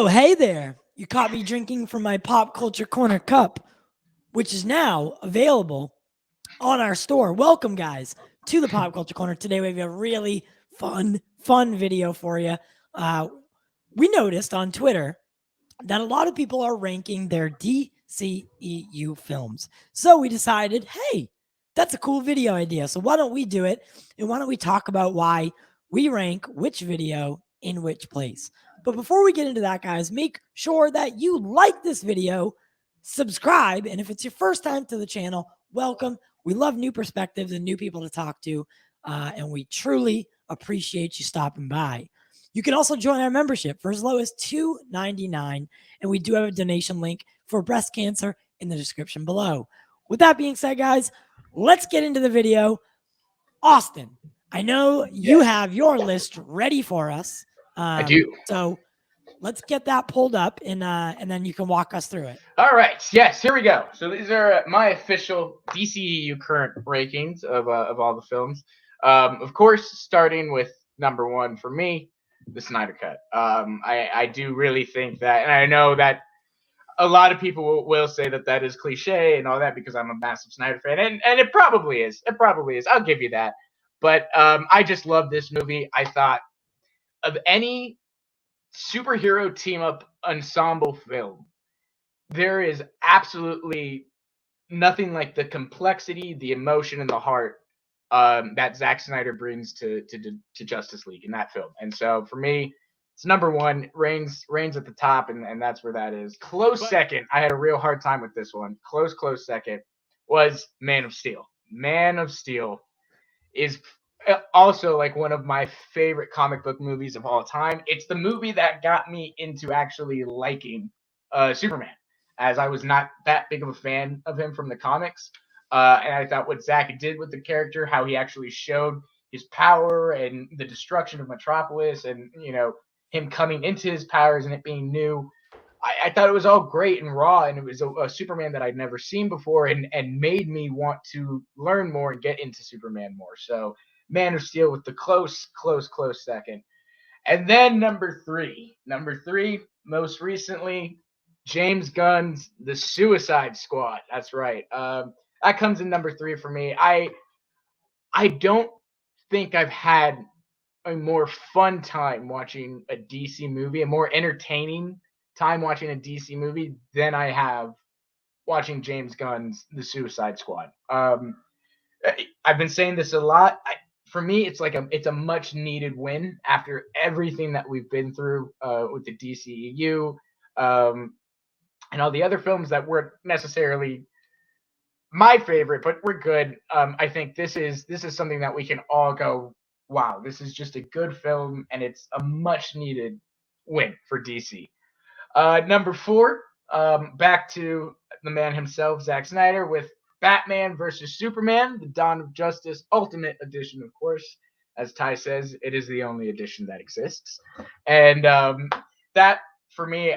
Oh, hey there. You caught me drinking from my Pop Culture Corner cup, which is now available on our store. Welcome, guys, to the Pop Culture Corner. Today we have a really fun video for you. We noticed on Twitter that a lot of people are ranking their DCEU films. So we decided, hey, that's a cool video idea. So why don't we do it? And why don't we talk about why we rank which video in which place? But before we get into that, guys, make sure that you like this video, subscribe, and if it's your first time to the channel, welcome. We love new perspectives and new people to talk to, and we truly appreciate you stopping by. You can also join our membership for as low as $2.99, and we do have a donation link for breast cancer in the description below. With that being said, guys, let's get into the video. Austin, I know you have your list ready for us. I do. So let's get that pulled up, and then you can walk us through it. All right. Yes, here we go. So these are my official DCEU current rankings of all the films. Of course, starting with number one for me, the Snyder Cut. I do really think that, and I know that a lot of people will say that is cliche and all that because I'm a massive Snyder fan, and it probably is. It probably is. I'll give you that. But I just love this movie. I thought of any superhero team up ensemble film, there is absolutely nothing like the complexity, the emotion, and the heart that Zack Snyder brings to Justice League in that film. And so for me, it's number one, reigns at the top, and that's where that is. Close second, I had a real hard time with this one. Close second was Man of Steel. Man of Steel is also like one of my favorite comic book movies of all time. It's the movie that got me into actually liking Superman, as I was not that big of a fan of him from the comics. And I thought what Zack did with the character, how he actually showed his power and the destruction of Metropolis, and him coming into his powers and it being new. I thought it was all great and raw, and it was a Superman that I'd never seen before, and made me want to learn more and get into Superman more. So Man of Steel with the close second. And then number three, most recently, James Gunn's The Suicide Squad. That's right. That comes in number three for me. I don't think I've had a more fun time watching a DC movie, a more entertaining time watching a DC movie than I have watching James Gunn's The Suicide Squad. I've been saying this a lot. For me, it's a much needed win after everything that we've been through with the DCEU and all the other films that weren't necessarily my favorite, but we're good. I think this is something that we can all go, wow, this is just a good film, and it's a much needed win for DC. Number four, back to the man himself, Zack Snyder, with Batman versus Superman, the Dawn of Justice Ultimate Edition, of course. As Ty says, it is the only edition that exists. And that, for me,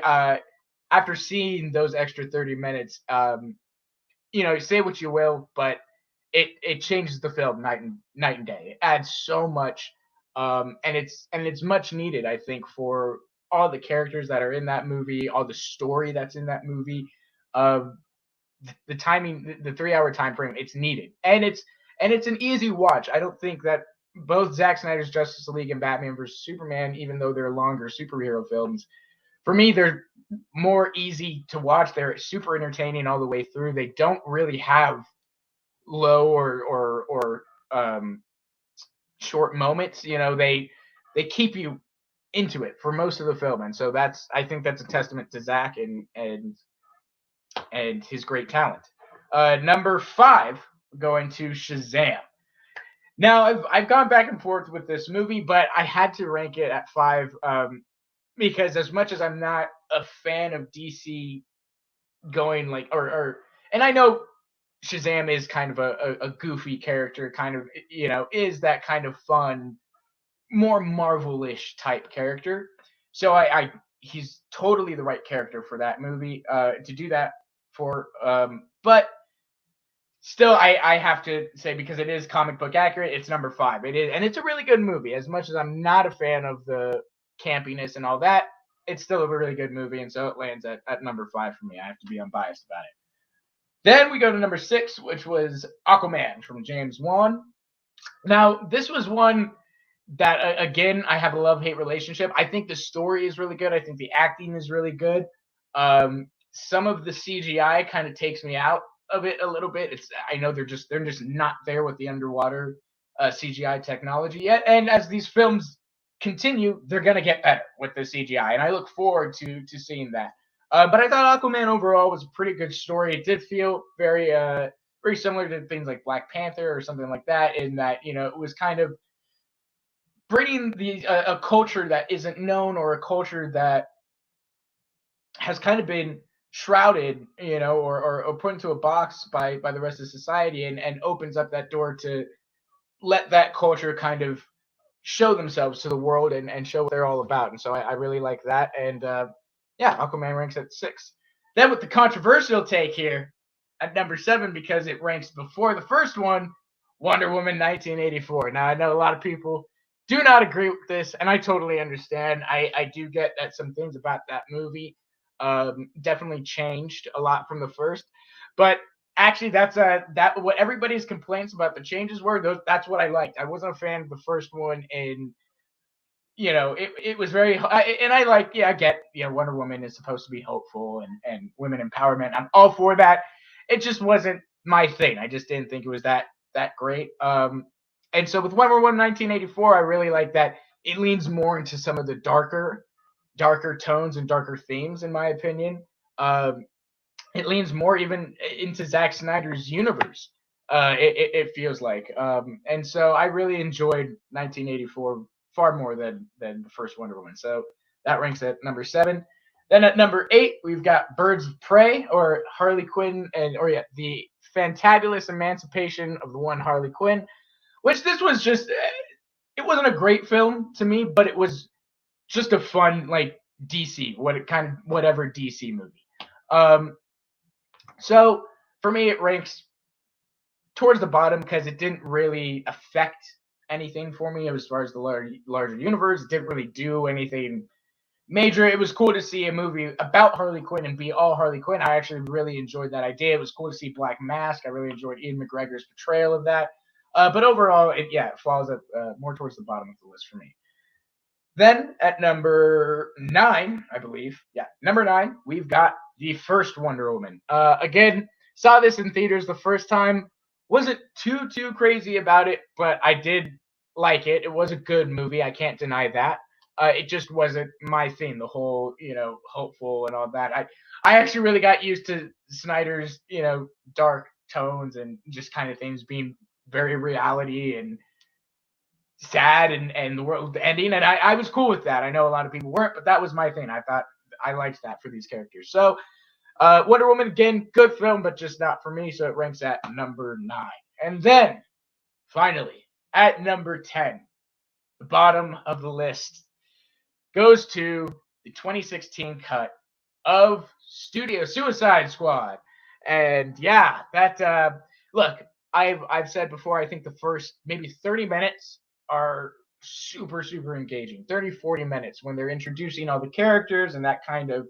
after seeing those extra 30 minutes, say what you will, but it changes the film night and day. It adds so much, and it's much needed, I think, for all the characters that are in that movie, all the story that's in that movie, the timing, the 3-hour time frame. It's needed, and it's an easy watch. I don't think that both Zack Snyder's Justice League and Batman vs Superman, even though they're longer superhero films, for me they're more easy to watch. They're super entertaining all the way through. They don't really have low or short moments. They keep you into it for most of the film, and so I think that's a testament to Zack and his great talent. Number five, going to Shazam. Now I've gone back and forth with this movie, but I had to rank it at 5 because as much as I'm not a fan of DC going like and I know Shazam is kind of a goofy character, kind of is that kind of fun, more Marvel-ish type character. So he's totally the right character for that movie to do that for. But still, I have to say, because it is comic book accurate, it's number 5. It is, and it's a really good movie. As much as I'm not a fan of the campiness and all that, it's still a really good movie, and so it lands at number 5 for me. I have to be unbiased about it. Then we go to number 6, which was Aquaman from James Wan. Now, this was one that, again, I have a love-hate relationship. I think the story is really good. I think the acting is really good. Some of the CGI kind of takes me out of it a little bit. I know they're just not there with the underwater CGI technology yet. And as these films continue, they're gonna get better with the CGI, and I look forward to seeing that. But I thought Aquaman overall was a pretty good story. It did feel very similar to things like Black Panther or something like that, in that it was kind of bringing a culture that isn't known, or a culture that has kind of been shrouded, or put into a box by the rest of society, and opens up that door to let that culture kind of show themselves to the world, and show what they're all about. And so I really like that. And yeah, Aquaman ranks at 6. Then with the controversial take here at number 7, because it ranks before the first one, Wonder Woman 1984. Now, I know a lot of people do not agree with this, and I totally understand. I do get that some things about that movie definitely changed a lot from the first, but actually that's what everybody's complaints about the changes were. That's what I liked. I wasn't a fan of the first one, and it was very, and I like, I get, Wonder Woman is supposed to be hopeful and women empowerment. I'm all for that. It just wasn't my thing. I just didn't think it was that great. And so with Wonder Woman 1984, I really like that it leans more into some of the darker tones and darker themes, in my opinion. It leans more even into Zack Snyder's universe. It feels like, and so I really enjoyed 1984 far more than the first Wonder Woman. So that ranks at number 7. Then at number 8, we've got Birds of Prey, or Harley Quinn, the fantabulous emancipation of the one Harley Quinn. Which this was just, it wasn't a great film to me, but it was just a fun, like, whatever DC movie. So for me, it ranks towards the bottom because it didn't really affect anything for me as far as the larger universe. It didn't really do anything major. It was cool to see a movie about Harley Quinn and be all Harley Quinn. I actually really enjoyed that idea. It was cool to see Black Mask. I really enjoyed Ian McGregor's portrayal of that. But overall, it falls at more towards the bottom of the list for me. Then at number 9, I believe, number 9, we've got the first Wonder Woman. Again, saw this in theaters the first time. Wasn't too crazy about it, but I did like it. It was a good movie. I can't deny that. It just wasn't my thing. The whole, hopeful and all that. I actually really got used to Snyder's, dark tones and just kind of things being very reality and sad, and the world ending, and I was cool with that. I know a lot of people weren't, but that was my thing. I thought I liked that for these characters. So Wonder Woman, again, good film, but just not for me. So it ranks at number 9. And then finally at number 10, the bottom of the list goes to the 2016 cut of Studio Suicide Squad. And yeah, that look, I've said before, I think the first maybe 30 minutes are super engaging. 30-40 minutes when they're introducing all the characters and that kind of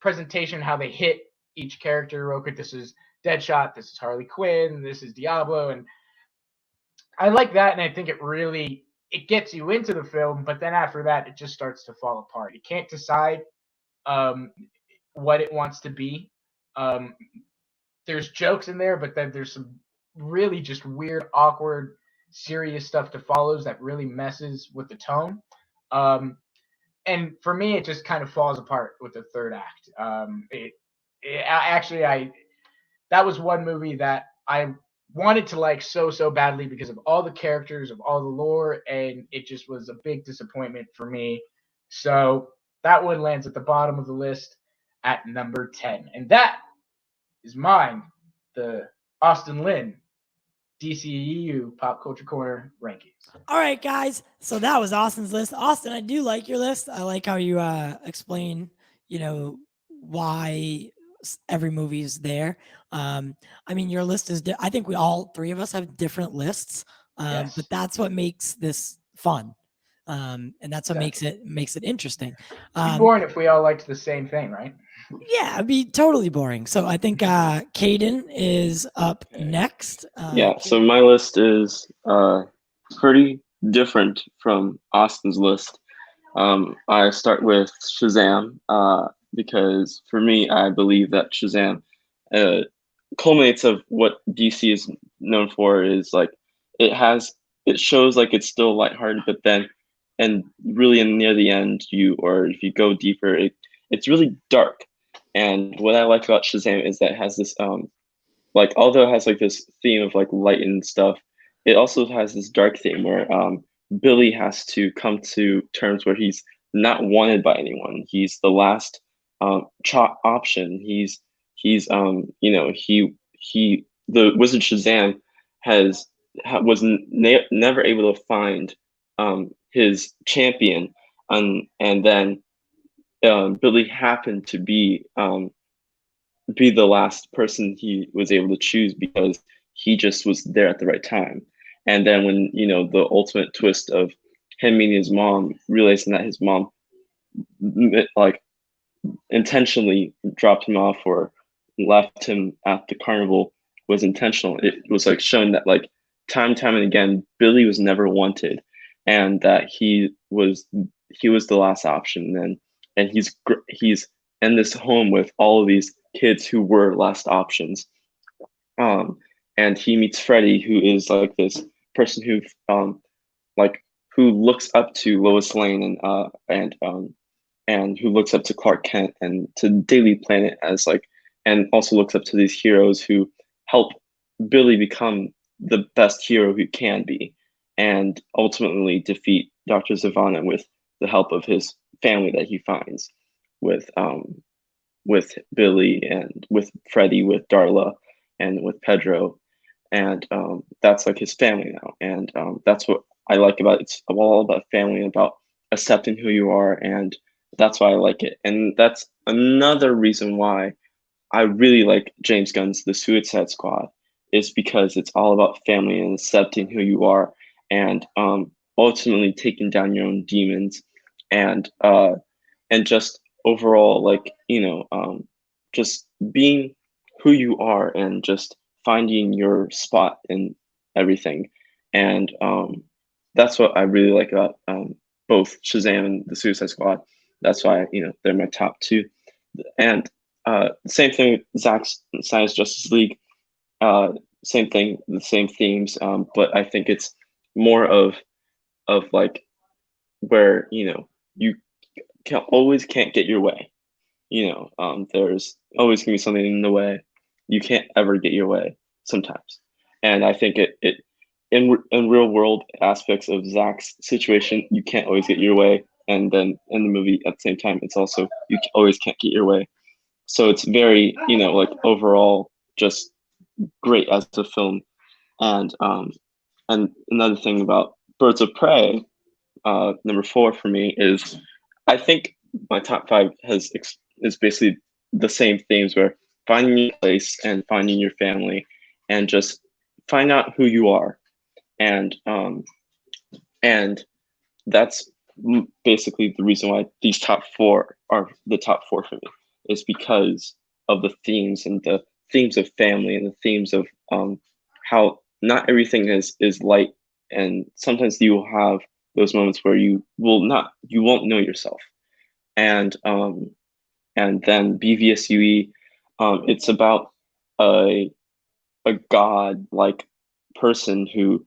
presentation, how they hit each character real quick. This is Deadshot, this is Harley Quinn, this is Diablo, and I like that, and I think it gets you into the film, but then after that it just starts to fall apart. You can't decide what it wants to be. There's jokes in there, but then there's some really just weird, awkward, serious stuff that follows that really messes with the tone. And for me, it just kind of falls apart with the third act. That was one movie that I wanted to like so badly because of all the characters, of all the lore, and it just was a big disappointment for me. So that one lands at the bottom of the list at number 10. And that is mine, the Austin Lynn DCEU Pop Culture Corner rankings. All right, guys. So that was Austin's list. Austin, I do like your list. I like how you explain, why every movie is there. I mean, your list is, I think all three of us have different lists, Yes. but that's what makes this fun. And that's what makes it interesting. It'd be boring if we all liked the same thing, right? Yeah, it'd be totally boring. So I think Caiden is up next. Yeah, so my list is pretty different from Austin's list. I start with Shazam because for me, I believe that Shazam culminates of what DC is known for is like it shows like it's still lighthearted, but then and really near the end, if you go deeper, it's really dark. And what I like about Shazam is that it has this like although it has like this theme of like light and stuff, it also has this dark theme where Billy has to come to terms where he's not wanted by anyone. He's the last option. He's he the Wizard Shazam was never able to find his champion, and then Billy happened to be the last person he was able to choose because he just was there at the right time. And then when the ultimate twist of him meeting his mom, realizing that his mom like intentionally dropped him off or left him at the carnival was intentional. It was like showing that like time and again Billy was never wanted, and that he was the last option. And he's in this home with all of these kids who were last options. And he meets Freddy, who is like this person who who looks up to Lois Lane and who looks up to Clark Kent and to Daily Planet as like, and also looks up to these heroes who help Billy become the best hero he can be, and ultimately defeat Dr. Zavanna with the help of his family that he finds with Billy and with Freddy, with Darla, and with Pedro, and that's like his family now, and that's what I like about it. It's all about family, about accepting who you are, and that's why I like it. And that's another reason why I really like James Gunn's The Suicide Squad, is because it's all about family and accepting who you are, and ultimately taking down your own demons, and just overall like just being who you are and just finding your spot in everything. And that's what I really like about both Shazam and The Suicide Squad. That's why they're my top two. And same thing with Zack's Snyder's Justice League. Same thing, the same themes, but I think it's more of like where you can't get your way. There's always gonna be something in the way. You can't ever get your way sometimes. And I think it in real world aspects of Zack's situation, you can't always get your way. And then in the movie at the same time, it's also you always can't get your way. So it's very like overall just great as a film. And another thing about Birds of Prey, number 4 for me, is I think my top 5 is basically the same themes, where finding your place and finding your family and just find out who you are. And that's basically the reason why these top 4 are the top 4 for me, is because of the themes, and the themes of family, and the themes of how not everything is light, and sometimes you will have those moments where you won't know yourself. And then BVSUE, it's about a god like person who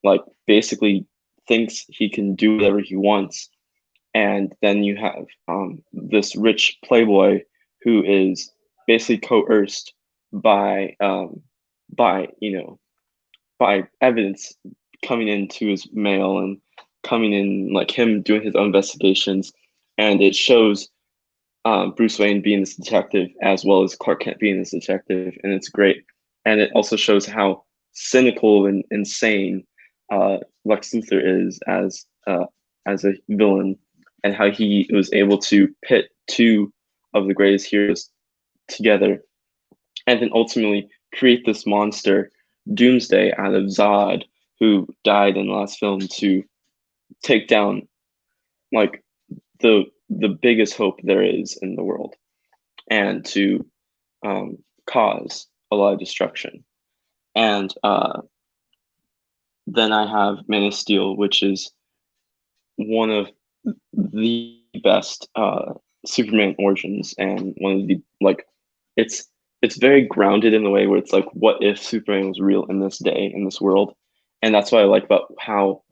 like basically thinks he can do whatever he wants. And then you have this rich playboy who is basically coerced by evidence coming into his mail, and coming in like him doing his own investigations. And it shows Bruce Wayne being this detective as well as Clark Kent being this detective, and it's great. And it also shows how cynical and insane Lex Luthor is as a villain, and how he was able to pit 2 of the greatest heroes together, and then ultimately create this monster, Doomsday, out of Zod, who died in the last film, to take down like the biggest hope there is in the world, and to cause a lot of destruction. And then I have Man of Steel, which is one of the best Superman origins, and one of the like it's very grounded in the way where it's like, what if Superman was real in this day, in this world? And that's what I like about how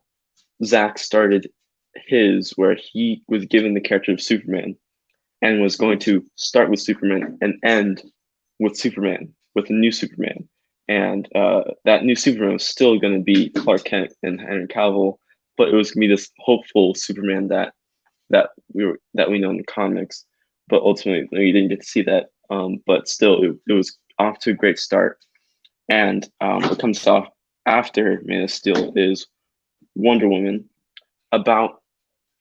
Zack started his, where he was given the character of Superman and was going to start with Superman and end with Superman, with a new Superman. And that new Superman was still going to be Clark Kent and Henry Cavill, but it was going to be this hopeful Superman that we know in the comics. But ultimately, we didn't get to see that. But still, it was off to a great start. And what comes off after Man of Steel is Wonder Woman, about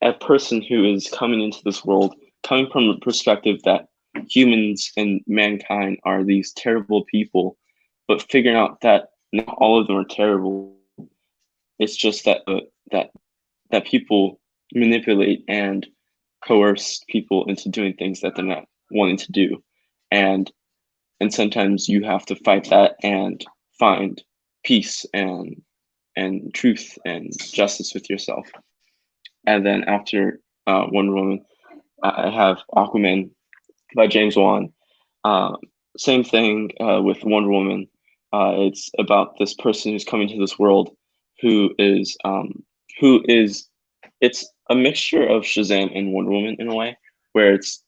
a person who is coming into this world, coming from the perspective that humans and mankind are these terrible people, but figuring out that not all of them are terrible. It's just that that people manipulate and coerce people into doing things that they're not wanting to do, and sometimes you have to fight that and find peace and truth and justice with yourself. And then after Wonder Woman, I have Aquaman by James Wan. Same thing with Wonder Woman. It's about this person who's coming to this world who is it's a mixture of Shazam and Wonder Woman in a way, where it's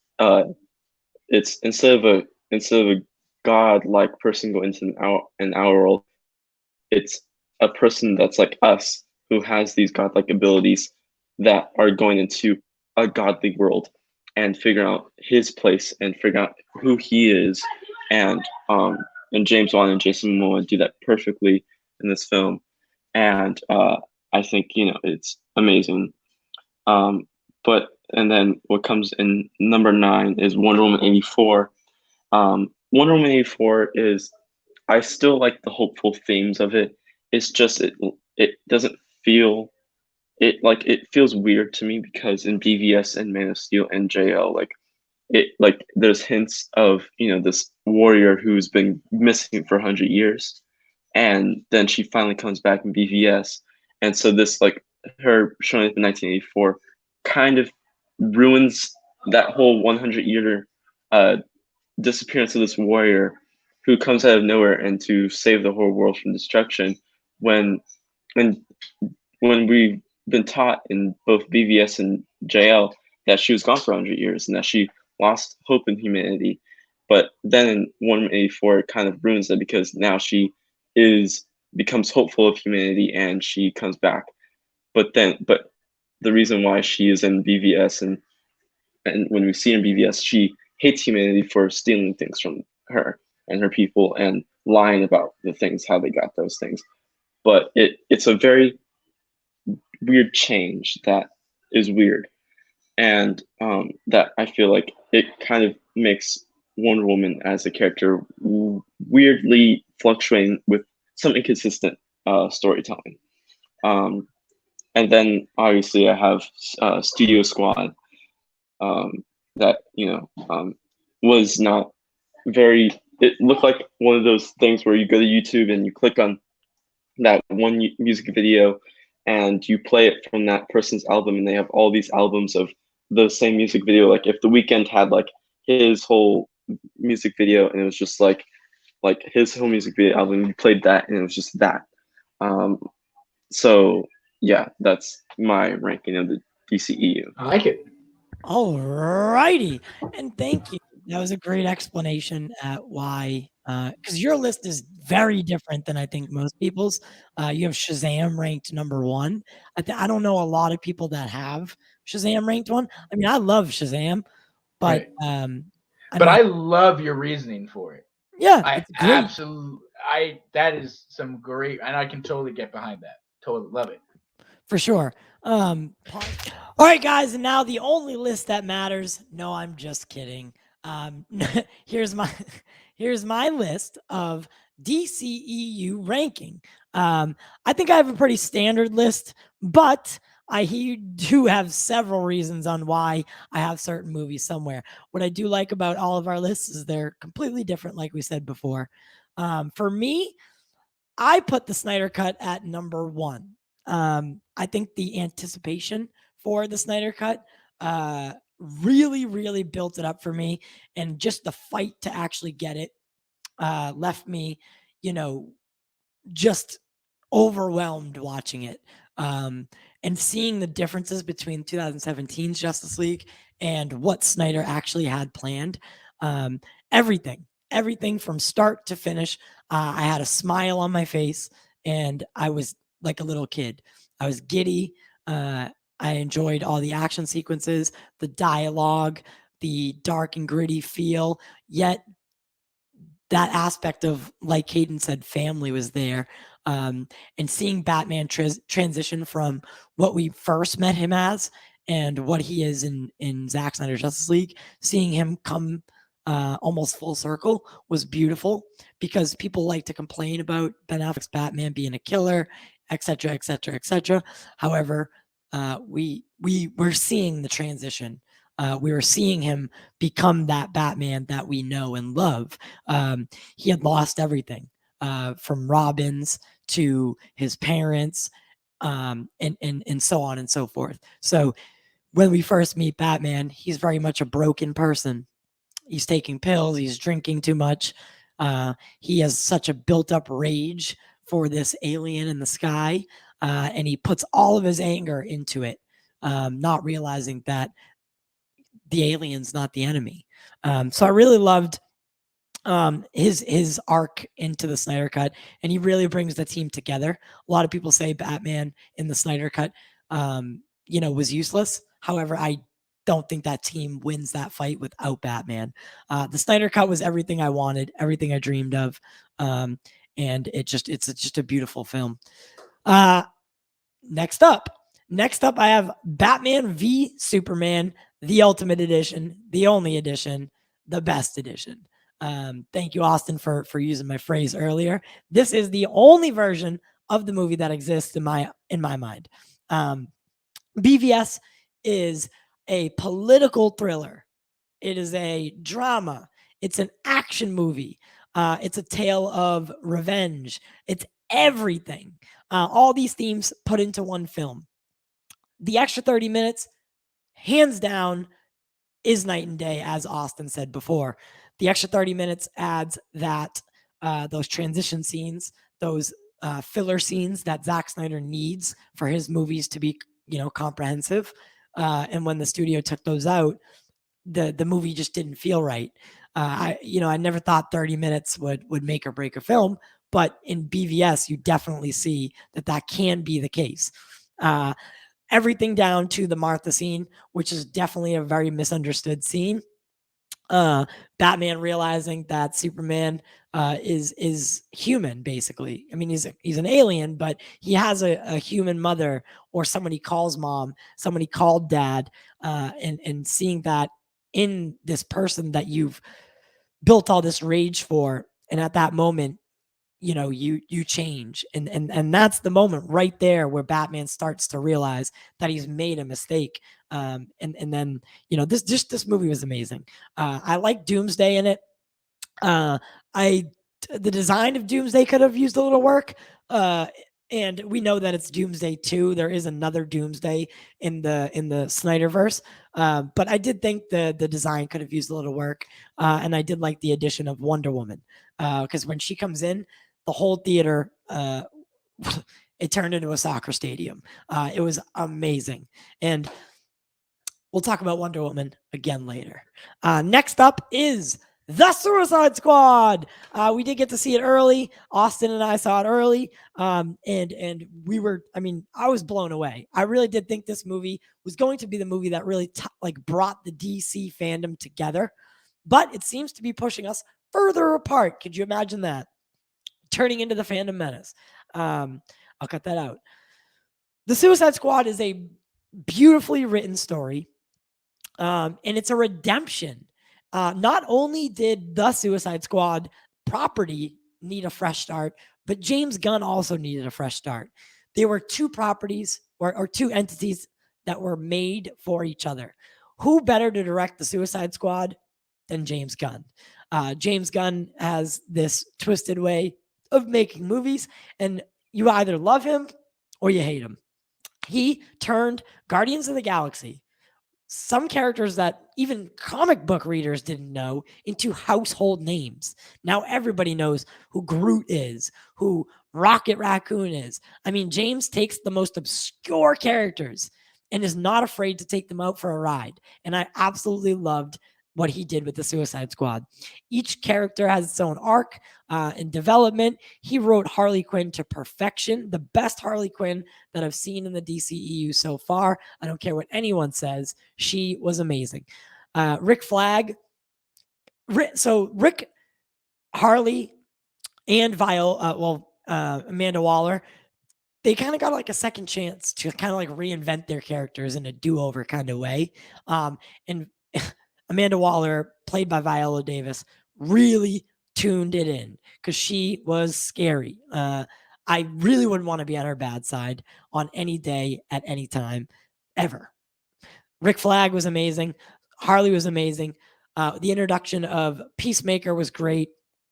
instead of a god-like person going into an our world, it's a person that's like us who has these godlike abilities that are going into a godly world and figure out his place and figure out who he is. And James Wan and Jason Momoa do that perfectly in this film. And I think, it's amazing. And then what comes in number 9 is Wonder Woman 84. Wonder Woman 84 is, I still like the hopeful themes of it. It's just it doesn't feel it feels weird to me, because in BVS and Man of Steel and JL, there's hints of this warrior who's been missing for 100 years, and then she finally comes back in BVS, and so this her showing up in 1984 kind of ruins that whole 100-year disappearance of this warrior who comes out of nowhere and to save the whole world from destruction, when we've been taught in both BVS and JL that she was gone for 100 years and that she lost hope in humanity. But then in 184, it kind of ruins it, because now she becomes hopeful of humanity and she comes back. But the reason why she is in BVS and when we see her in BVS, she hates humanity for stealing things from her and her people and lying about the things, how they got those things. But it's a very weird change that is weird, and that I feel like it kind of makes Wonder Woman as a character weirdly fluctuating with some inconsistent storytelling. And then obviously I have Studio Squad, that was not very. It looked like one of those things where you go to YouTube and you click on that one music video and you play it from that person's album, and they have all these albums of the same music video. Like if The Weeknd had his whole music video, and it was just like his whole music video album, you played that and it was just that. So yeah, that's my ranking of the DCEU. I like it. All righty, and thank you. That was a great explanation at why, because your list is very different than I think most people's. You have Shazam ranked number 1. I don't know a lot of people that have Shazam ranked 1. I mean, I love Shazam, but Right. I love your reasoning for it. Yeah, that is some great, and I can totally get behind that. Totally love it. For sure. All right, guys, and now the only list that matters. No, I'm just kidding. Here's my list of DCEU ranking. I think I have a pretty standard list, but I do have several reasons on why I have certain movies somewhere. What I do like about all of our lists is they're completely different, like we said before. For me, I put the Snyder Cut at number one. I think the anticipation for the Snyder Cut really, really built it up for me. And just the fight to actually get it left me, you know, just overwhelmed watching it. And seeing the differences between 2017's Justice League and what Snyder actually had planned. Um, everything from start to finish. I had a smile on my face and I was like a little kid. I was giddy. I enjoyed all the action sequences, the dialogue, the dark and gritty feel, yet that aspect of, like Caiden said, family was there. And seeing Batman transition from what we first met him as and what he is in Zack Snyder's Justice League, seeing him come almost full circle was beautiful, because people like to complain about Ben Affleck's Batman being a killer, etc., etc., etc. However, we were seeing the transition. We were seeing him become that Batman that we know and love. He had lost everything, from Robin's to his parents, and so on and so forth. So when we first meet Batman, he's very much a broken person. He's taking pills. He's drinking too much. He has such a built-up rage for this alien in the sky, and he puts all of his anger into it, not realizing that the alien's not the enemy. So I really loved his arc into the Snyder Cut, and he really brings the team together. A lot of people say Batman in the Snyder Cut, was useless. However, I don't think that team wins that fight without Batman. The Snyder Cut was everything I wanted, everything I dreamed of, and it's just a beautiful film. Next up, I have Batman v Superman, the Ultimate Edition, the only edition, the best edition. Thank you, Austin, for using my phrase earlier. This is the only version of the movie that exists in my mind. BVS is a political thriller. It is a drama. It's an action movie. It's a tale of revenge. It's everything. All these themes put into one film. The extra 30 minutes, hands down, is night and day, as Austin said before. The extra 30 minutes adds that those transition scenes, those filler scenes that Zack Snyder needs for his movies to be, comprehensive. And when the studio took those out, the movie just didn't feel right. I never thought 30 minutes would make or break a film, but in BVS, you definitely see that can be the case. Everything down to the Martha scene, which is definitely a very misunderstood scene. Batman realizing that Superman is human, basically. I mean, he's an alien, but he has a human mother, or someone he calls mom, someone he called dad, and seeing that in this person that you've built all this rage for, and at that moment, you change, and that's the moment right there where Batman starts to realize that he's made a mistake. And then this movie was amazing. I like Doomsday in it. The design of Doomsday could have used a little work. And we know that it's Doomsday 2. There is another Doomsday in the Snyderverse. But I did think the design could have used a little work. And I did like the addition of Wonder Woman. Because when she comes in, the whole theater, it turned into a soccer stadium. It was amazing. And we'll talk about Wonder Woman again later. Next up is The Suicide Squad. We did get to see it early. Austin and I saw it early. And we were, I was blown away. I really did think this movie was going to be the movie that really brought the DC fandom together. But it seems to be pushing us further apart. Could you imagine that? Turning into the fandom menace. I'll cut that out. The Suicide Squad is a beautifully written story. And it's a redemption. Not only did the Suicide Squad property need a fresh start, but James Gunn also needed a fresh start. They were two properties or two entities that were made for each other. Who better to direct the Suicide Squad than James Gunn? James Gunn has this twisted way of making movies, and you either love him or you hate him. He turned Guardians of the Galaxy, some characters that even comic book readers didn't know, into household names. Now everybody knows who Groot is, who Rocket Raccoon is. I mean, James takes the most obscure characters and is not afraid to take them out for a ride. And I absolutely loved what he did with the Suicide Squad. Each character has its own arc and development. He wrote Harley Quinn to perfection, the best Harley Quinn that I've seen in the DCEU so far. I don't care what anyone says. She was amazing. Rick Flag. Rick, Harley, and Amanda Waller, they kind of got like a second chance to kind of like reinvent their characters in a do-over kind of way. And Amanda Waller, played by Viola Davis, really tuned it in because she was scary. I really wouldn't want to be on her bad side on any day at any time ever. Rick Flag was amazing. Harley was amazing. The introduction of Peacemaker was great.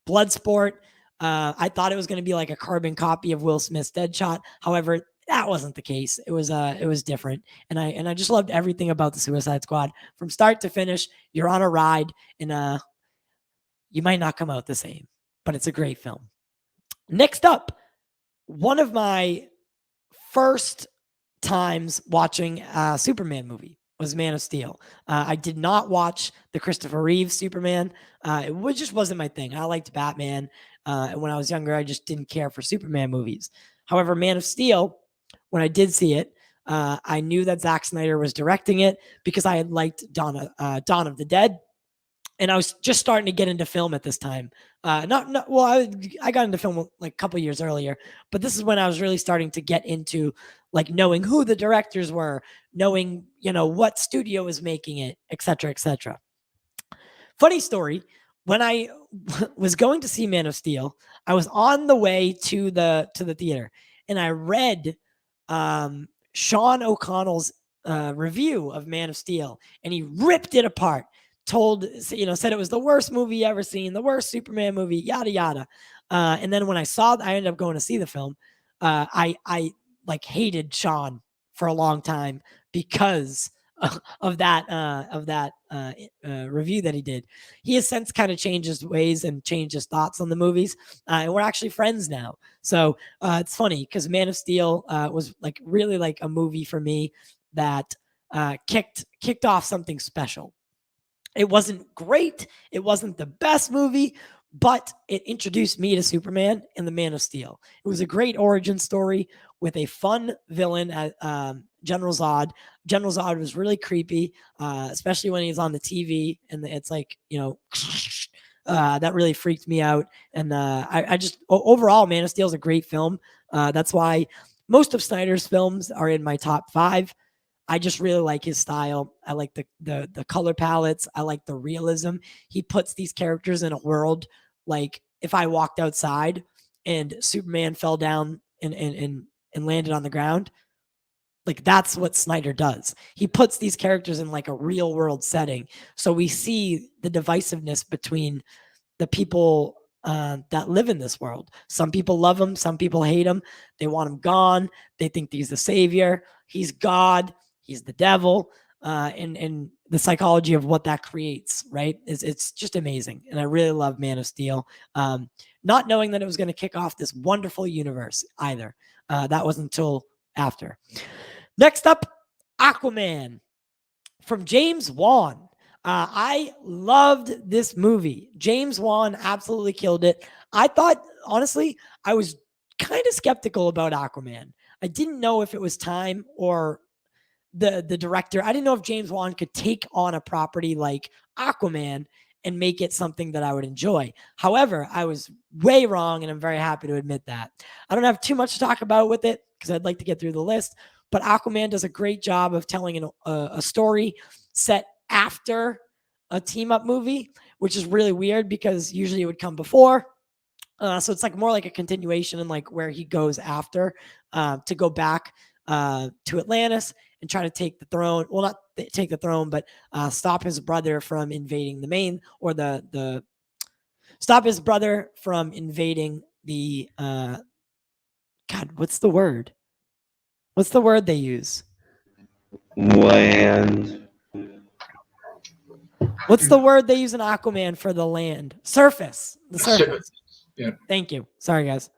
Bloodsport, I thought it was going to be like a carbon copy of Will Smith's Deadshot. However, that wasn't the case. It was different. And I just loved everything about the Suicide Squad from start to finish. You're on a ride, and you might not come out the same, but it's a great film. Next up, one of my first times watching a Superman movie was Man of Steel. I did not watch the Christopher Reeve Superman. It just wasn't my thing. I liked Batman. And when I was younger, I just didn't care for Superman movies. However, Man of Steel, when I did see it, I knew that Zack Snyder was directing it because I had liked Dawn of the Dead. And I was just starting to get into film at this time. I got into film like a couple years earlier, but this is when I was really starting to get into like knowing who the directors were, knowing, what studio was making it, et cetera, et cetera. Funny story. When I was going to see Man of Steel, I was on the way to the theater, and I read Sean O'Connell's review of Man of Steel, and he ripped it apart. Said it was the worst movie you ever seen, the worst Superman movie, yada yada. And then when I ended up going to see the film. I like hated Sean for a long time because of that review that he did. He has since kind of changed his ways and changed his thoughts on the movies, and we're actually friends now. So it's funny because Man of Steel was like really like a movie for me that kicked off something special. It wasn't great. It wasn't the best movie, but it introduced me to Superman and the Man of Steel. It was a great origin story with a fun villain, General Zod. General Zod was really creepy, especially when he's on the TV, and it's like, that really freaked me out. And I just, overall, Man of Steel is a great film. That's why most of Snyder's films are in my top 5. I just really like his style. I like the color palettes. I like the realism. He puts these characters in a world like if I walked outside and Superman fell down and landed on the ground, like that's what Snyder does. He puts these characters in like a real world setting. So we see the divisiveness between the people that live in this world. Some people love him. Some people hate him. They want him gone. They think he's the savior. He's God. He's the devil, and the psychology of what that creates, right? It's just amazing. And I really love Man of Steel, not knowing that it was going to kick off this wonderful universe either. That wasn't until after. Next up, Aquaman from James Wan. I loved this movie. James Wan absolutely killed it. I thought, honestly, I was kind of skeptical about Aquaman. I didn't know if it was time or the director. I didn't know if James Wan could take on a property like Aquaman and make it something that I would enjoy. However, I was way wrong, and I'm very happy to admit that. I don't have too much to talk about with it because I'd like to get through the list, but Aquaman does a great job of telling a story set after a team-up movie, which is really weird because usually it would come before. So it's like more like a continuation and like where he goes after to go back to Atlantis and try to take the throne. Well, not take the throne, but stop his brother from invading the main, or the stop his brother from invading the God, what's the word? What's the word they use? Land. What's the word they use in Aquaman for the land? Surface. The surface. Yeah. Thank you. Sorry, guys.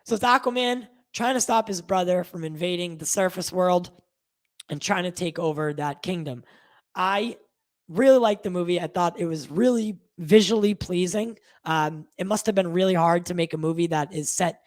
So it's Aquaman trying to stop his brother from invading the surface world and trying to take over that kingdom. I really liked the movie. I thought it was really visually pleasing. It must have been really hard to make a movie that is set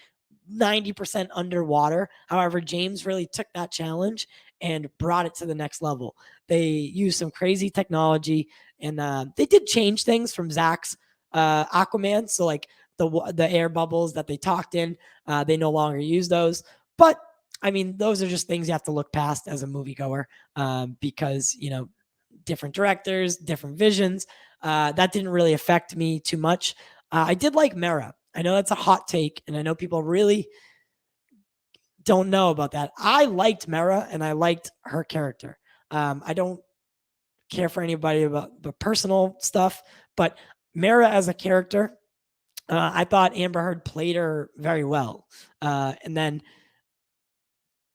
90% underwater. However, James really took that challenge and brought it to the next level. They used some crazy technology, and they did change things from Zack's Aquaman. So like the air bubbles that they talked in, they no longer use those. But I mean, those are just things you have to look past as a moviegoer, because different directors, different visions. That didn't really affect me too much. I did like Mera. I know that's a hot take, and I know people really don't know about that. I liked Mera, and I liked her character. I don't care for anybody about the personal stuff, but Mera as a character, I thought Amber Heard played her very well. And then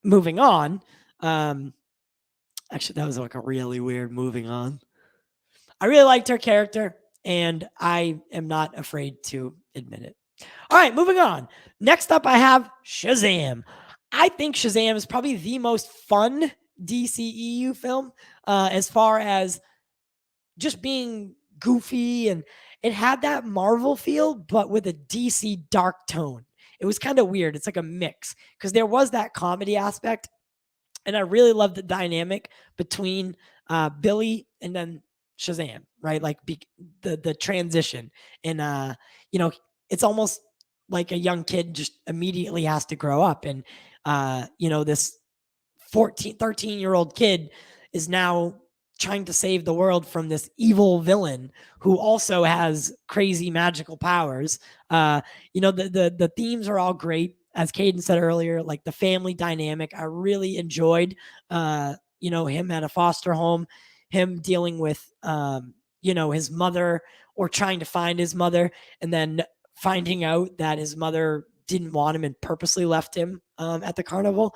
moving on, actually, that was like a really weird moving on. I really liked her character, and I am not afraid to admit it. All right, moving on. Next up, I have Shazam. I think Shazam is probably the most fun DCEU film as far as just being goofy, and it had that Marvel feel, but with a DC dark tone. It was kind of weird. It's like a mix because there was that comedy aspect, and I really loved the dynamic between Billy and then Shazam, right? Like the transition, and it's almost like a young kid just immediately has to grow up, and this 13-year-old kid is now trying to save the world from this evil villain who also has crazy magical powers. The themes are all great. As Caiden said earlier, like the family dynamic, I really enjoyed, him at a foster home, him dealing with, his mother, or trying to find his mother, and then finding out that his mother didn't want him and purposely left him at the carnival.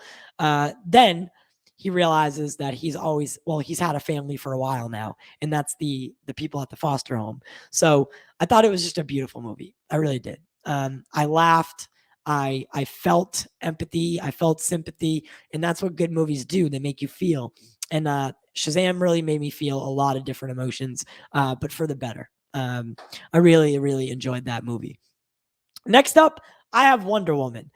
Then he realizes that he's had a family for a while now, and that's the people at the foster home. So I thought it was just a beautiful movie. I really did. I laughed. I felt empathy. I felt sympathy, and that's what good movies do. They make you feel. And Shazam really made me feel a lot of different emotions, but for the better. I really, really enjoyed that movie. Next up, I have Wonder Woman.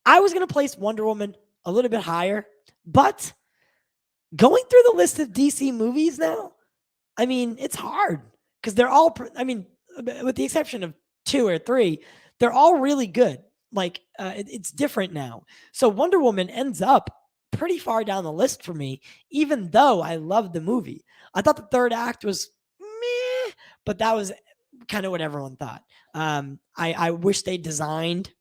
I was going to place Wonder Woman a little bit higher, but going through the list of DC movies now, I mean, it's hard because they're all, with the exception of 2 or 3, they're all really good. Like, it's different now. So Wonder Woman ends up pretty far down the list for me, even though I loved the movie. I thought the third act was meh, but that was kind of what everyone thought. I wish they designed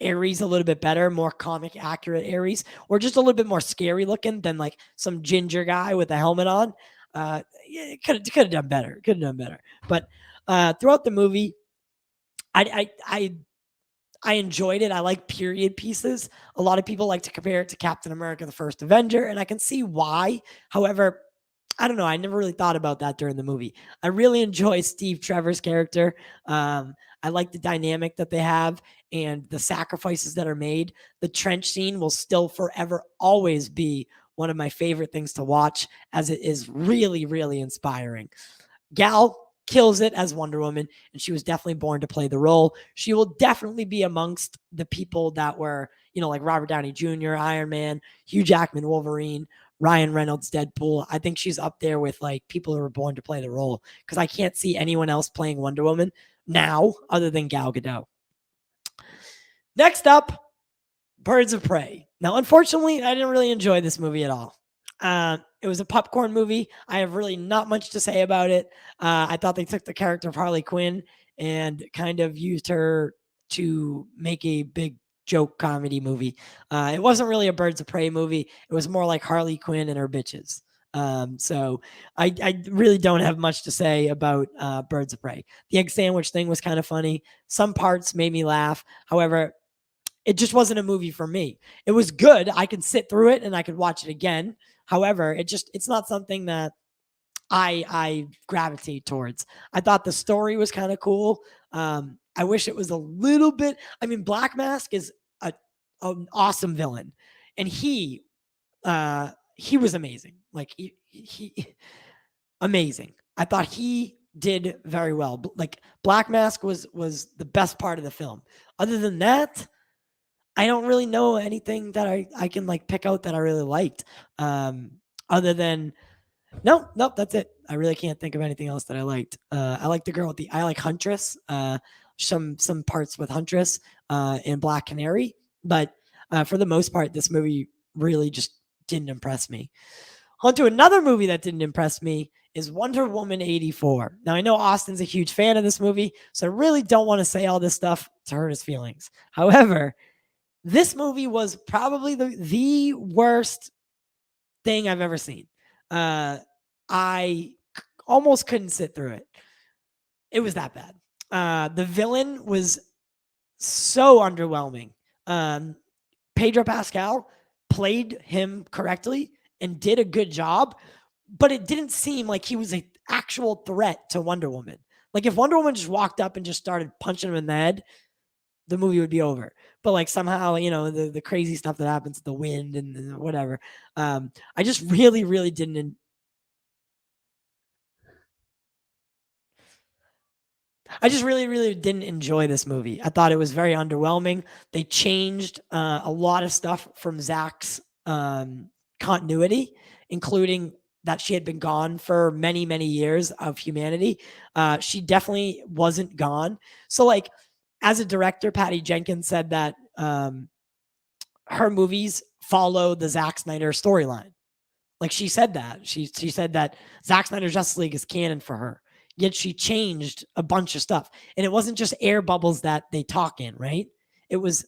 Ares a little bit better, more comic accurate Ares, or just a little bit more scary looking than like some ginger guy with a helmet on. It could have done better. Could have done better. But throughout the movie, I enjoyed it. I like period pieces. A lot of people like to compare it to Captain America: The First Avenger, and I can see why. However, I don't know. I never really thought about that during the movie. I really enjoy Steve Trevor's character. I like the dynamic that they have and the sacrifices that are made. The trench scene will still forever always be one of my favorite things to watch, as it is really, really inspiring. Gal kills it as Wonder Woman, and she was definitely born to play the role. She will definitely be amongst the people that were, like Robert Downey Jr., Iron Man, Hugh Jackman, Wolverine, Ryan Reynolds, Deadpool. I think she's up there with like people who were born to play the role, because I can't see anyone else playing Wonder Woman now other than Gal Gadot. Next up, Birds of Prey. Now, unfortunately, I didn't really enjoy this movie at all. It was a popcorn movie. I have really not much to say about it. I thought they took the character of Harley Quinn and kind of used her to make a big joke comedy movie. It wasn't really a Birds of Prey movie. It was more like Harley Quinn and her bitches. So I really don't have much to say about Birds of Prey. The egg sandwich thing was kind of funny. Some parts made me laugh. However, it just wasn't a movie for me. It was good. I could sit through it and I could watch it again. However, it's not something that I gravitate towards. I thought the story was kind of cool. I wish it was a little bit. I mean, Black Mask is an awesome villain, and he was amazing. Like he amazing. I thought he did very well. Like Black Mask was the best part of the film. Other than that, I don't really know anything that I can like pick out that I really liked. Other than nope, that's it. I really can't think of anything else that I liked. I like the girl with I like Huntress. Some parts with Huntress and Black Canary, but for the most part, this movie really just didn't impress me. On to another movie that didn't impress me is Wonder Woman 84. Now I know Austin's a huge fan of this movie, so I really don't want to say all this stuff to hurt his feelings. However, this movie was probably the worst thing I've ever seen. I almost couldn't sit through it. It was that bad. The villain was so underwhelming. Pedro Pascal played him correctly and did a good job, but it didn't seem like he was an actual threat to Wonder Woman. Like if Wonder Woman just walked up and just started punching him in the head, the movie would be over. But like somehow, the crazy stuff that happens, the wind and whatever. I just really, really didn't. I just really, really didn't enjoy this movie. I thought it was very underwhelming. They changed a lot of stuff from Zack's continuity, including that she had been gone for many, many years of humanity. She definitely wasn't gone. So like, as a director, Patty Jenkins said that her movies follow the Zack Snyder storyline. Like she said that. She said that Zack Snyder's Justice League is canon for her. Yet she changed a bunch of stuff. And it wasn't just air bubbles that they talk in, right? It was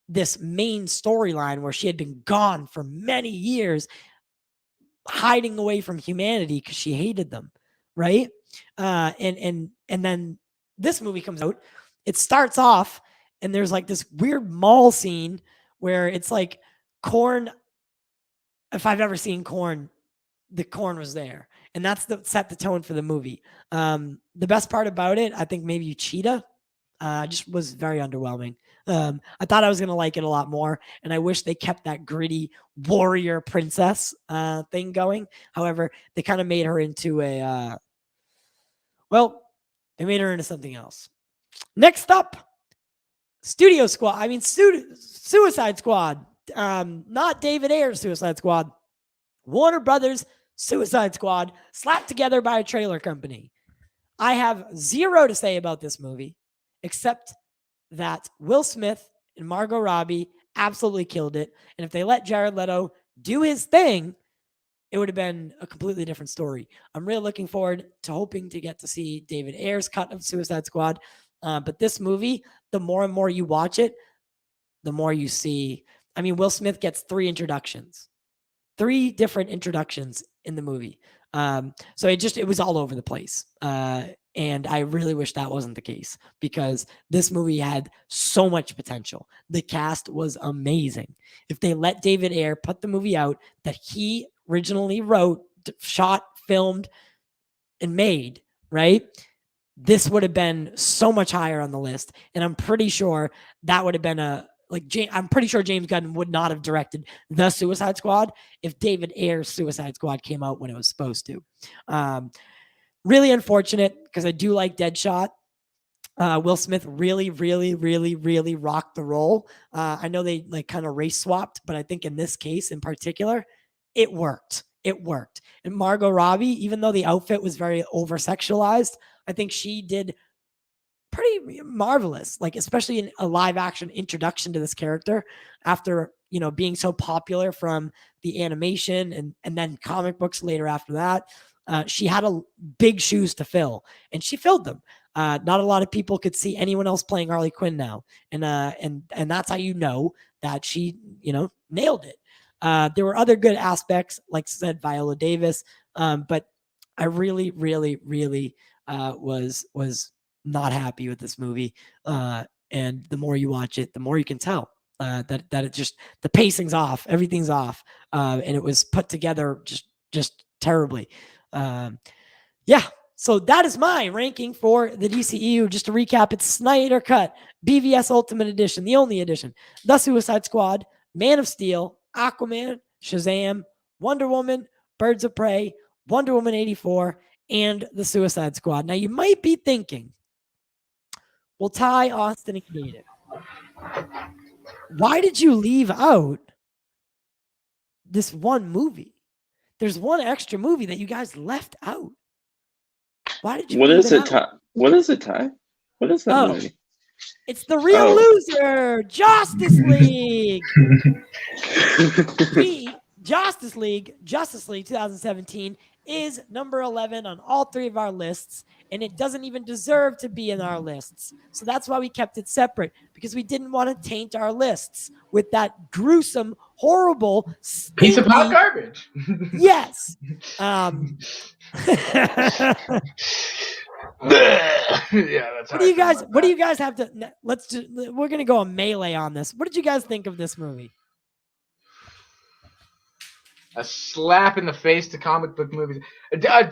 this main storyline where she had been gone for many years, hiding away from humanity because she hated them, right? And then this movie comes out. It starts off and there's like this weird mall scene where it's like corn. If I've ever seen corn, the corn was there. And that's set the tone for the movie. The best part about it, I think maybe Cheetah, just was very underwhelming. I thought I was going to like it a lot more. And I wish they kept that gritty warrior princess thing going. However, they kind of made her into they made her into something else. Next up, Suicide Squad. Not David Ayer's Suicide Squad. Warner Brothers Suicide Squad slapped together by a trailer company. I have zero to say about this movie, except that Will Smith and Margot Robbie absolutely killed it. And if they let Jared Leto do his thing, it would have been a completely different story. I'm really looking forward to hoping to get to see David Ayer's cut of Suicide Squad. But this movie, the more and more you watch it, the more you see. I mean, Will Smith gets 3 different introductions in the movie. So it was all over the place. And I really wish that wasn't the case because this movie had so much potential. The cast was amazing. If they let David Ayer put the movie out that he originally wrote, shot, filmed, and made, right? This would have been so much higher on the list. And I'm pretty sure that would have been I'm pretty sure James Gunn would not have directed The Suicide Squad if David Ayer's Suicide Squad came out when it was supposed to. Really unfortunate because I do like Deadshot. Will Smith really, really, really, really rocked the role. I know they like kind of race swapped, but I think in this case in particular, it worked. It worked. And Margot Robbie, even though the outfit was very over sexualized, I think she did pretty marvelous, like especially in a live action introduction to this character after being so popular from the animation and then comic books later after that. She had big shoes to fill, and she filled them. Not a lot of people could see anyone else playing Harley Quinn now, and that's how that she nailed it. There were other good aspects, like I said, Viola Davis, but I really, really, really was not happy with this movie. And the more you watch it, the more you can tell that it just, the pacing's off, everything's off, and it was put together just terribly. Yeah. So that is my ranking for the DCEU. Just to recap, it's Snyder Cut, BVS Ultimate Edition, the only edition, The Suicide Squad, Man of Steel, Aquaman, Shazam, Wonder Woman, Birds of Prey, Wonder Woman 84, and The Suicide Squad. Now you might be thinking, well, Ty, Austin, and Caiden, why did you leave out this one movie? There's one extra movie that you guys left out. Why did you What leave is it, Ty? What is it, Ty? What is that movie? It's The Real Loser, Josstice League. Josstice League 2017 is number 11 on all three of our lists, and it doesn't even deserve to be in our lists. So that's why we kept it separate, because we didn't want to taint our lists with that gruesome, horrible, piece of hot garbage. Yes. Yeah, that's what do you guys have to, we're going to go a Mele on this. What did you guys think of this movie? A slap in the face to comic book movies. I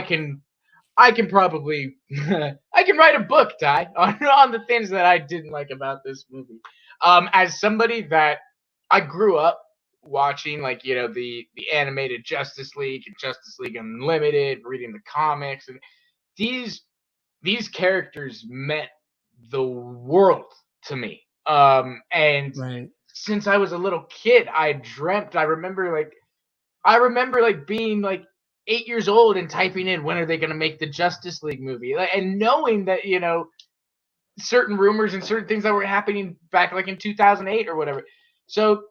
can probably I can write a book, Ty, on the things that I didn't like about this movie. As somebody that I grew up watching, like, the animated Justice League and Justice League Unlimited, reading the comics, and these characters meant the world to me. And right. Since I was a little kid, I remember being like 8 years old and typing in, when are they going to make the Justice League movie? And knowing that, certain rumors and certain things that were happening back like in 2008 or whatever. So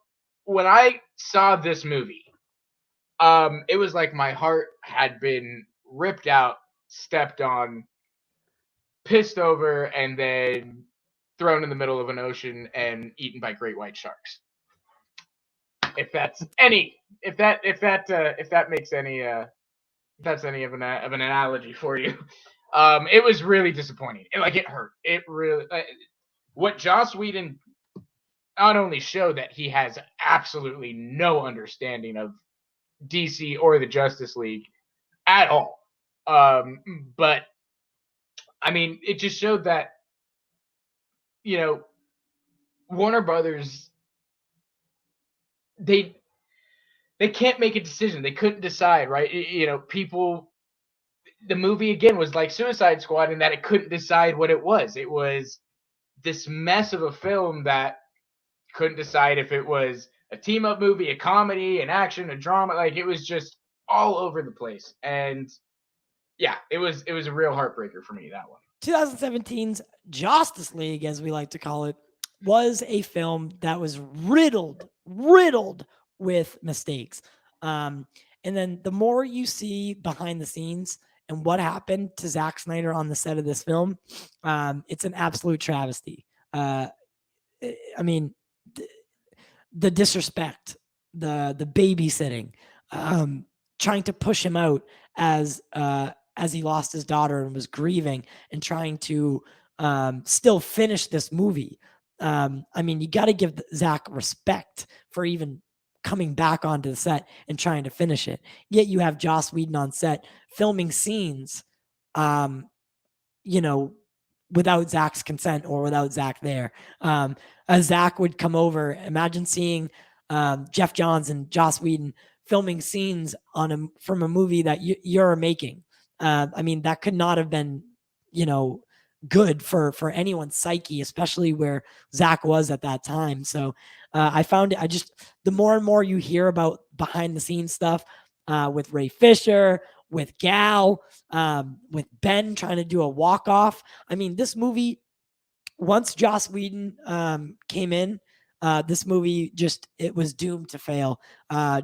when I saw this movie, it was like my heart had been ripped out, stepped on, pissed over, and then thrown in the middle of an ocean and eaten by great white sharks. If that makes any of an analogy for you, it was really disappointing. It hurt. It really, what Joss Whedon not only showed that he has absolutely no understanding of DC or the Justice League at all, but I mean, it just showed that, Warner Brothers, they can't make a decision. They couldn't decide, right? The movie again was like Suicide Squad in that it couldn't decide what it was. It was this mess of a film that couldn't decide if it was a team up movie, a comedy, an action, a drama. Like, it was just all over the place. And yeah, it was a real heartbreaker for me, that one. 2017's Josstice League, as we like to call it, was a film that was riddled with mistakes. And then the more you see behind the scenes and what happened to Zack Snyder on the set of this film, it's an absolute travesty. I mean, the disrespect, the babysitting, trying to push him out as he lost his daughter and was grieving, and trying to still finish this movie. I mean, you got to give Zack respect for even coming back onto the set and trying to finish it. Yet you have Joss Whedon on set filming scenes, without Zack's consent or without Zack there. As Zack would come over, imagine seeing Jeff Johns and Joss Whedon filming scenes from a movie that you're making. I mean, that could not have been, good for anyone's psyche, especially where Zack was at that time. So I found it, the more and more you hear about behind the scenes stuff with Ray Fisher, with Gal, with Ben trying to do a walk-off. I mean, this movie, once Joss Whedon came in, this movie it was doomed to fail.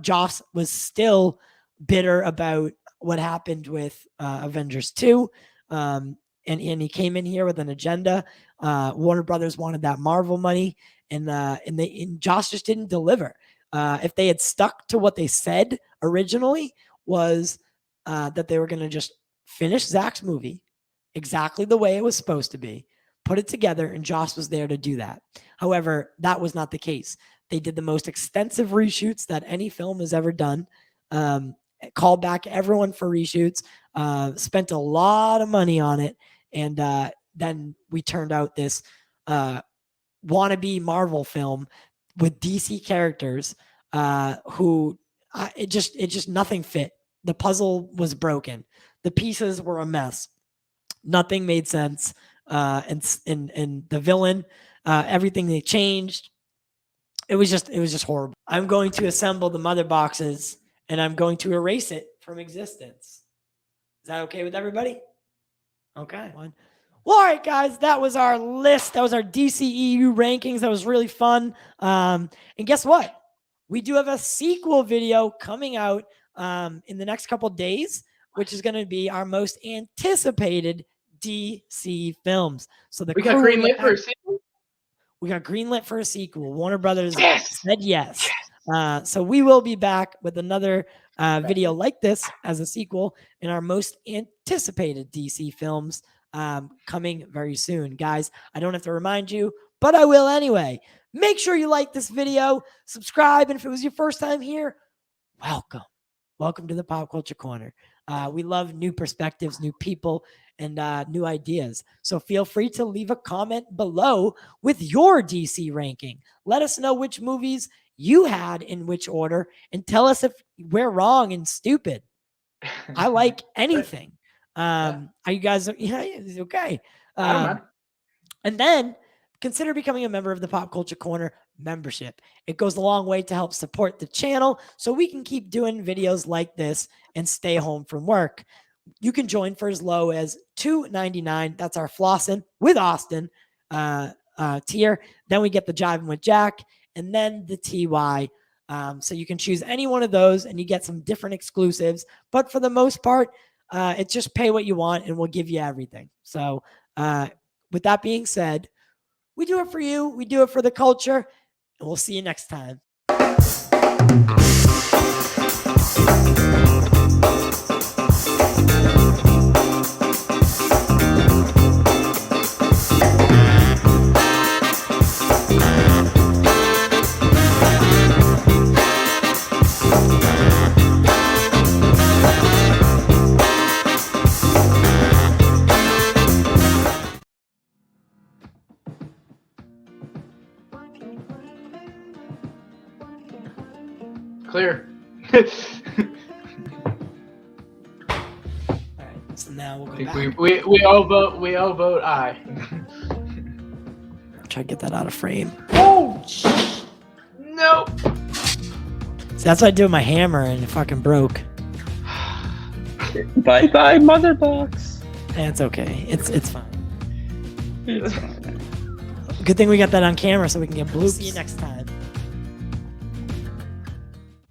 Joss was still bitter about what happened with Avengers 2. And he came in here with an agenda. Warner Brothers wanted that Marvel money, and Joss just didn't deliver. If they had stuck to what they said originally, was that they were going to just finish Zack's movie exactly the way it was supposed to be, put it together, and Joss was there to do that. However, that was not the case. They did the most extensive reshoots that any film has ever done. Called back everyone for reshoots, spent a lot of money on it, and then we turned out this wannabe Marvel film with DC characters who it just nothing fit. The puzzle was broken. The pieces were a mess. Nothing made sense. And the villain, everything they changed. It was just horrible. I'm going to assemble the mother boxes and I'm going to erase it from existence. Is that okay with everybody? Okay. Well, all right, guys, that was our list. That was our DCEU rankings. That was really fun. And guess what? We do have a sequel video coming out in the next couple days, which is going to be our most anticipated DC films. So we got greenlit for a sequel. We got greenlit for a sequel. Warner Brothers said yes. So we will be back with another video like this as a sequel in our most anticipated DC films coming very soon. Guys, I don't have to remind you, but I will anyway. Make sure you like this video, subscribe, and if it was your first time here, welcome. Welcome to the Pop Culture Corner. We love new perspectives, new people, and new ideas. So feel free to leave a comment below with your DC ranking. Let us know which movies you had in which order, and tell us if we're wrong and stupid. I like anything. Are you guys okay? I don't know. And then consider becoming a member of the Pop Culture Corner membership. It goes a long way to help support the channel so we can keep doing videos like this and stay home from work. You can join for as low as $2.99. That's our Flossin' with Austin tier. Then we get the Jiving with Jack and then the TY. So you can choose any one of those and you get some different exclusives. But for the most part, it's just pay what you want and we'll give you everything. So with that being said, we do it for you. We do it for the culture. And we'll see you next time. Clear. All right, so now we'll go back. We all vote aye. Try to get that out of frame. Oh no! So that's what I did with my hammer and it fucking broke. Bye bye, mother box. It's okay. It's fine. It's fine. Good thing we got that on camera so we can get blue. See you next time.